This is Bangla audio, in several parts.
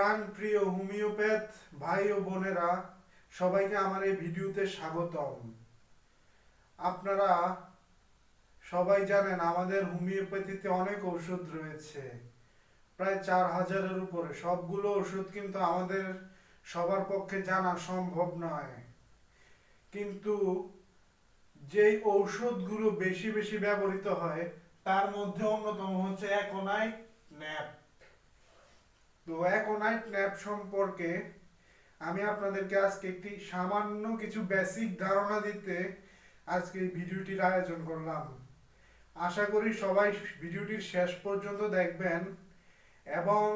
প্রাণ প্রিয় হোমিওপ্যাথ ভাই ও বোনেরা, সবাইকে আমার এই ভিডিওতে স্বাগতম। আপনারা সবাই জানেন আমাদের হোমিওপ্যাথিতে অনেক ওষুধ রয়েছে, প্রায় 4000-এর উপরে। সবগুলো ওষুধ কিন্তু আমাদের সবার পক্ষে জানা সম্ভব নয়, কিন্তু যেই ঔষধগুলো বেশি বেশি ব্যবহৃত হয় তার মধ্যে অন্যতম হচ্ছে অ্যাকোনাইট ন্যাপ। তো অ্যাকোনাইট ন্যাপ সম্পর্কে আমি আপনাদেরকে আজকে একটি সামান্য কিছু বেসিক ধারণা দিতে আজকে এই ভিডিওটির আয়োজন করলাম। আশা করি সবাই ভিডিওটির শেষ পর্যন্ত দেখবেন, এবং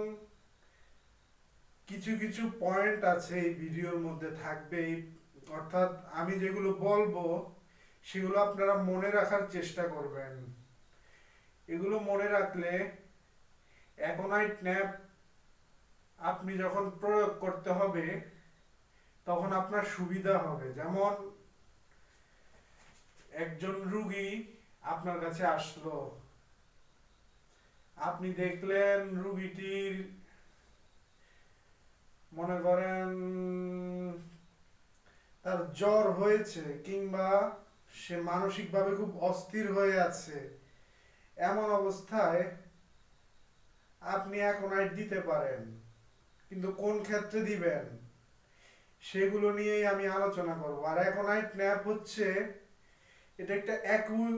কিছু কিছু পয়েন্ট আছে এই ভিডিওর মধ্যে থাকবে, অর্থাৎ আমি যেগুলো বলবো সেগুলো আপনারা মনে রাখার চেষ্টা করবেন। এগুলো মনে রাখলে অ্যাকোনাইট ন্যাপ আপনি যখন প্রয়োগ করতে হবে তখন আপনার সুবিধা হবে। যেমন একজন রুগী আপনার কাছে আসলো, আপনি দেখলেন রুগীটির মনে করেন তার জ্বর হয়েছে, কিংবা সে মানসিকভাবে খুব অস্থির হয়ে আছে। এমন অবস্থায় আপনি অ্যাকোনাইট দিতে পারেন, কিন্তু কোন ক্ষেত্রে দিবেন সেগুলো নিয়েই আমি আলোচনা করব। আর অ্যাকোনাইট ন্যাপ হচ্ছে, এটা একটা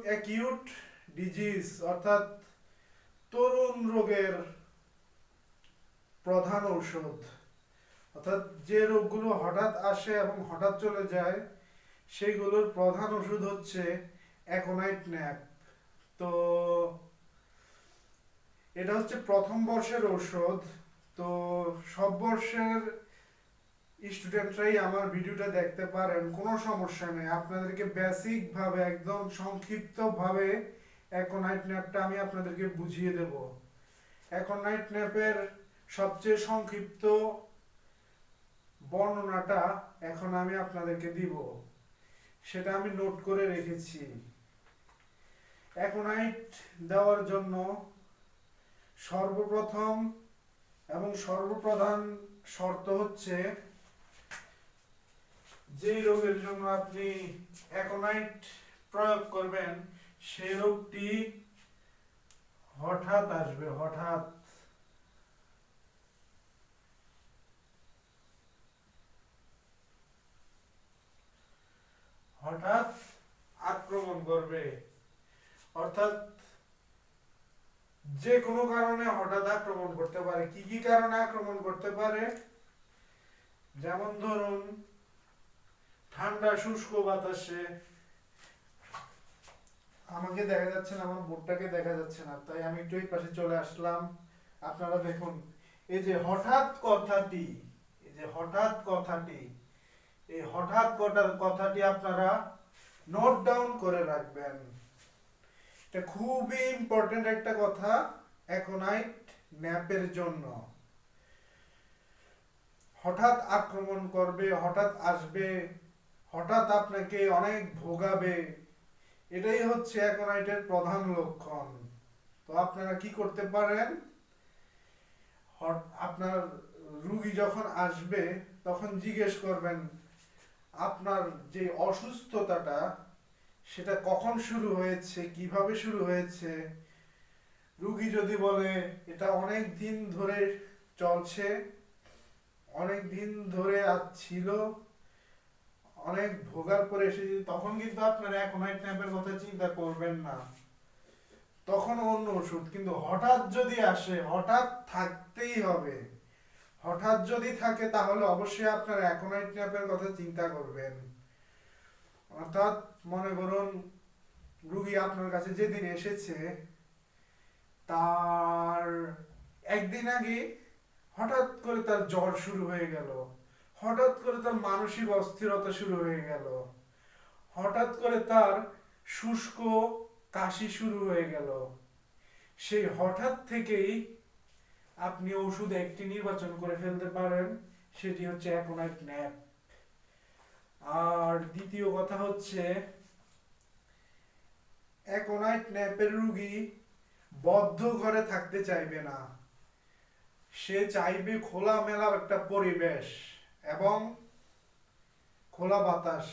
অ্যাকিউট ডিজিজ, অর্থাৎ তরুণ রোগের প্রধান ঔষধ। অর্থাৎ যে রোগগুলো হঠাৎ আসে এবং হঠাৎ চলে যায় সেইগুলোর প্রধান ওষুধ হচ্ছে অ্যাকোনাইট ন্যাপ। তো এটা হচ্ছে প্রথম বর্ষের ঔষধ। তো সব বর্ষের স্টুডেন্টরাই আমার ভিডিওটা দেখতে পারেন, কোনো সমস্যা নেই। আপনাদেরকে বেসিক ভাবে, একদম সংক্ষিপ্ত ভাবে অ্যাকোনাইট ন্যাপটা আমি আপনাদেরকে বুঝিয়ে দেব। অ্যাকোনাইট ন্যাপের সবচেয়ে সংক্ষিপ্ত বর্ণনাটা এখন আমি আপনাদেরকে দিব, সেটা আমি নোট করে রেখেছি। অ্যাকোনাইট দেওয়ার জন্য সর্বপ্রথম এবং সর্বপ্রধান শর্ত হচ্ছে, যেই রোগের জন্য আপনি অ্যাকোনাইট প্রয়োগ করবেন সেই রোগটি হঠাৎ আসবে, হঠাৎ। হঠাৎ আক্রমণ করবে, অর্থাৎ যে কোনো কারণে হঠাৎ আক্রমণ করতে পারে। কি কি কারণে আক্রমণ করতে পারে? যেমন ধরুন, ঠান্ডা শুষ্ক বাতাসে, আমাকে দেখা যাচ্ছে না, আমার বোর্ডটাকে দেখা যাচ্ছে না, তাই আমি একটু এই পাশে চলে আসলাম। আপনারা দেখুন, এই যে হঠাৎ কথাটি, এই যে হঠাৎ কথাটি, এই হঠাৎ কথাটি আপনারা নোট ডাউন করে রাখবেন। এটা খুবই ইম্পর্টেন্ট একটা কথা অ্যাকোনাইট ন্যাপের জন্য। হঠাৎ আক্রমণ করবে, হঠাৎ আসবে, হঠাৎ আপনাকে অনেক ভোগাবে, এটাই হচ্ছে অ্যাকোনাইটের প্রধান লক্ষণ। তো আপনারা কি করতে পারেন, আপনার রুগী যখন আসবে তখন জিজ্ঞেস করবেন আপনার যে অসুস্থতাটা সেটা কখন শুরু হয়েছে, কিভাবে শুরু হয়েছে। রুগী যদি বলে এটা অনেক দিন ধরে চলছে, অনেক দিন ধরে ছিল, অনেক ভোগার পরে এসেছি, তখন কিন্তু আপনারা অ্যাকোনাইট ন্যাপের কথা চিন্তা করবেন না, তখন অন্য ওষুধ। কিন্তু হঠাৎ যদি আসে, হঠাৎ থাকতেই হবে। হঠাৎ যদি থাকে তাহলে অবশ্যই আপনার অ্যাকোনাইট ন্যাপের কথা চিন্তা করবেন। অর্থাৎ মনে করুন, রুগী আপনার কাছে যেদিন এসেছে তার একদিন আগে হঠাৎ করে তার জ্বর শুরু হয়ে গেল, হঠাৎ করে তার মানসিক অস্থিরতা শুরু হয়ে গেল, হঠাৎ করে তার শুষ্ক কাশি শুরু হয়ে গেল। সেই হঠাৎ থেকেই আপনি ওষুধ একটি নির্বাচন করে ফেলতে পারেন, সেটি হচ্ছে অ্যাকোনাইট ন্যাপ। আর দ্বিতীয় কথা হচ্ছে, অ্যাকোনাইট ন্যাপের রুগী বদ্ধ ঘরে থাকতে চাইবে না। সে চাইবে খোলামেলা একটা পরিবেশ এবং খোলা বাতাস,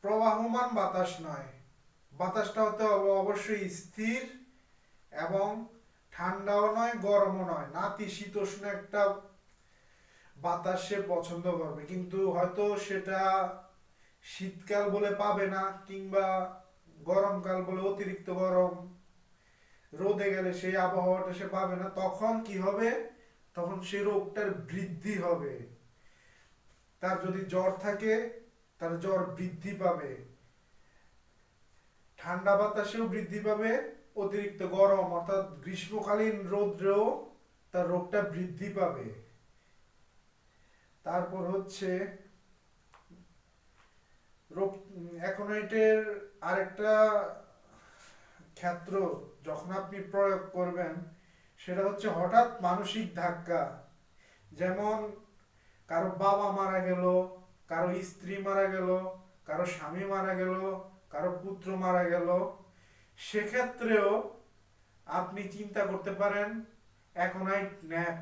প্রবাহমান বাতাস নয়। বাতাসটা হতে হবে অবশ্যই স্থির এবং ঠান্ডাও নয় গরমও নয়, নাতিশীতোষ্ণ একটা বাতাস সে পছন্দ করবে। কিন্তু হয়তো সেটা শীতকাল বলে পাবে না, কিংবা গরমকাল বলে অতিরিক্ত গরম, রোদে গেলে সেই আবহাওয়াটা সে পাবে না। তখন কি হবে? তখন সেই রোগটার বৃদ্ধি হবে। তার যদি জ্বর থাকে, তার জ্বর বৃদ্ধি পাবে, ঠান্ডা বাতাসেও বৃদ্ধি পাবে, অতিরিক্ত গরম অর্থাৎ গ্রীষ্মকালীন রৌদ্রেও তার রোগটা বৃদ্ধি পাবে। তারপর হচ্ছে রোগ অ্যাকোনাইটের আরেকটা ক্ষেত্র যখন আপনি প্রয়োগ করবেন, সেটা হচ্ছে হঠাৎ মানসিক ধাক্কা। যেমন কারো বাবা মারা গেল, কারো স্ত্রী মারা গেল, কারো স্বামী মারা গেল, কারো পুত্র মারা গেল, সেক্ষেত্রেও আপনি চিন্তা করতে পারেন অ্যাকোনাইট ন্যাপ।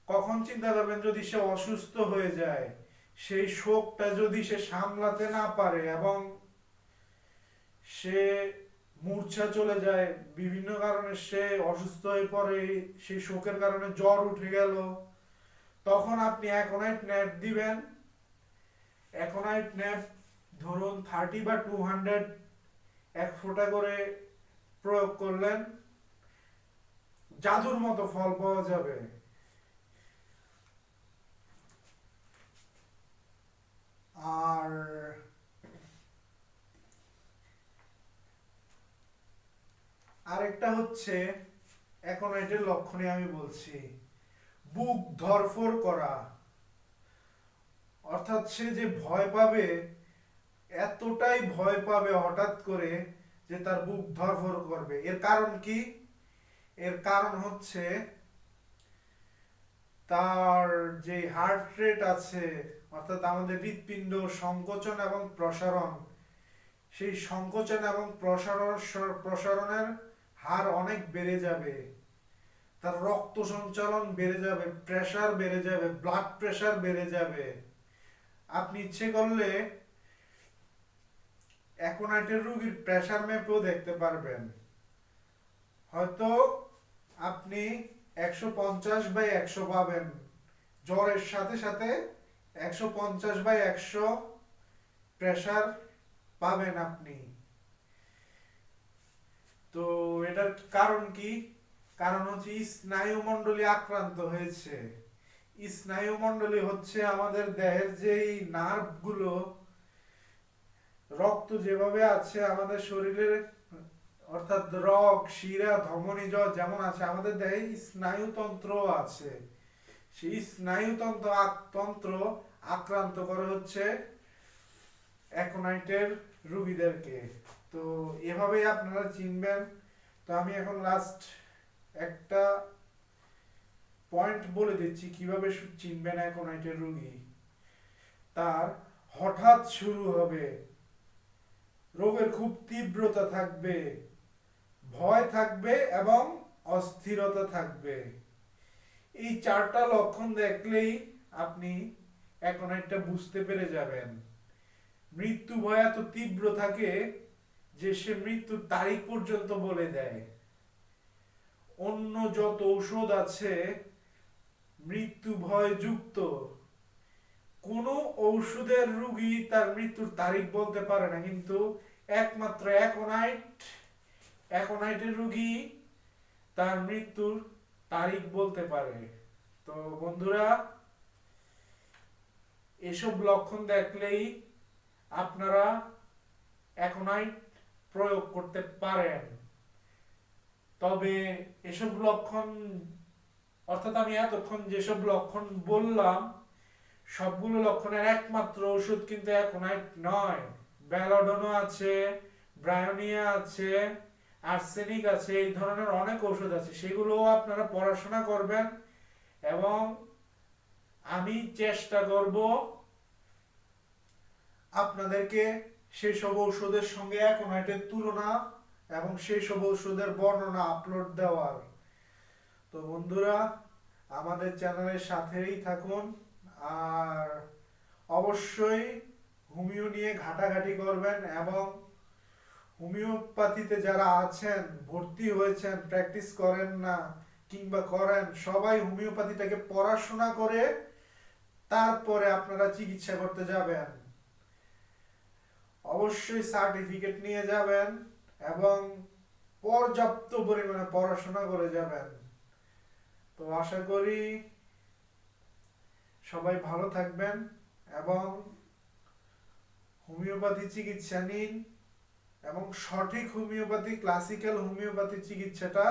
কখন চিন্তা করবেন? যদি সে অসুস্থ হয়ে যায়, সেই শোকটা যদি সে সামলাতে না পারে এবং সে মূর্ছা চলে যায়, বিভিন্ন কারণে সে অসুস্থ হয়ে পড়ে, সেই শোকের কারণে জ্বর উঠে গেল, তখন আপনি অ্যাকোনাইট ন্যাপ দিবেন। অ্যাকোনাইট ন্যাপ ধরুন 30 বা 200 এক ফোঁটা করে প্রয়োগ করলেন, জাদুর মতো ফল পাওয়া যাবে। আর আরেকটা হচ্ছে অ্যাকোনাইটের লক্ষণে আমি বলছি, বুক ধড়ফড় করা, অর্থাৎ সে যে ভয় পাবে, এতটাই ভয় পাবে হঠাৎ করে যে তার বুক ধড়ফড় করবে। এর কারণ কি? এর কারণ হচ্ছে তার যে হার্ট রেট আছে, অর্থাৎ আমাদের হৃৎপিণ্ড সংকোচন এবং প্রসারণ, সেই সংকোচন এবং প্রসারণের হার অনেক বেড়ে যাবে, তার রক্ত সঞ্চালন বেড়ে যাবে, প্রেসার বেড়ে যাবে, ব্লাড প্রেসার বেড়ে যাবে। আপনি ইচ্ছে করলে অ্যাকোনাইটের রোগীর প্রেসার মেপেও দেখতে পারবেন। হয়তো আপনি 150/100 পাবেন, জ্বরের সাথে সাথে 150/100 প্রেসার পাবেন আপনি। তো এটার কারণ কি? কারণ হচ্ছে স্নায়ুমণ্ডলী আক্রান্ত হয়েছে। স্নায়ুমণ্ডলী হচ্ছে আমাদের দেহের যেই নার্ভগুলো, রক্ত যেভাবে আছে আমাদের শরীরের, অর্থাৎ রগ, শিরা, ধমনী যেমন আছে, আমাদের দেহে স্নায়ুতন্ত্র আছে। সেই স্নায়ুতন্ত্র আক্রান্ত করে হচ্ছে অ্যাকোনাইটের রোগীদেরকে। তো এভাবেই আপনারা চিনবেন। তো আমি এখন লাস্ট একটা পয়েন্ট বলে দিচ্ছি কিভাবে চিনবেন অ্যাকোনাইটের রোগী। তার হঠাৎ শুরু হবে, রোগের খুব তীব্রতা থাকবে, ভয় থাকবে এবং অস্থিরতা থাকবে। এই 4টা লক্ষণ দেখলেই আপনি অ্যাকোনাইটটা বুঝতে পেরে যাবেন। মৃত্যু ভয় এত তীব্র থাকে যে সে মৃত্যুর তারিখ পর্যন্ত বলে দেয়। অন্য যত ঔষধ আছে মৃত্যু ভয় যুক্ত, কোন ঔষধের রোগী তার মৃত্যুর তারিখ বলতে পারে না, কিন্তু একমাত্র অ্যাকোনাইটের রোগী তার মৃত্যুর তারিখ বলতে পারে। তো বন্ধুরা, এসব লক্ষণ দেখলেই আপনারা অ্যাকোনাইট প্রয়োগ করতে পারেন। তবে এসব লক্ষণ, অর্থাৎ আমি এতক্ষণ যেসব লক্ষণ বললাম, সবগুলো লক্ষণের একমাত্র ওষুধ কিন্তু অ্যাকোনাইট নয়। ব্যালোডোনো আছে, ব্রায়োনিয়া আছে, আর্সেনিক আছে, এই ধরনের অনেক ওষুধ আছে, সেগুলো আপনারা পড়াশোনা করবেন এবং আমি চেষ্টা করব আপনাদেরকে সেই সব ঔষধের সঙ্গে অ্যাকোনাইটের তুলনা এবং সেই সব ঔষধের বর্ণনা আপলোড দেওয়ার। তো বন্ধুরা, আমাদের চ্যানেলের সাথেই থাকুন। আর অবশ্যই হোমিও নিয়ে ঘাটাঘাটি করবেন, এবং হোমিওপ্যাথিতে যারা আছেন, ভর্তি হয়েছেন, প্র্যাকটিস করেন না কিংবা করেন, সবাই হোমিওপ্যাথিটাকে পড়াশোনা করে তারপরে আপনারা চিকিৎসা করতে যাবেন। অবশ্যই সার্টিফিকেট নিয়ে যাবেন এবং পর্যাপ্ত পরিমাণে পড়াশোনা করে যাবেন। তো আশা করি সবাই ভালো থাকবেন এবং হোমিওপ্যাথি চিকিৎসা নিন, এবং সঠিক হোমিওপ্যাথি, ক্লাসিক্যাল হোমিওপ্যাথি চিকিৎসাটা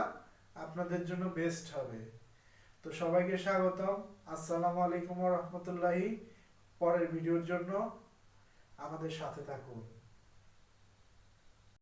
আপনাদের জন্য বেস্ট হবে। তো সবাইকে স্বাগতম। আসসালামু আলাইকুম ওয়া রাহমাতুল্লাহি। পরের ভিডিওর জন্য আমাদের সাথে থাকুন।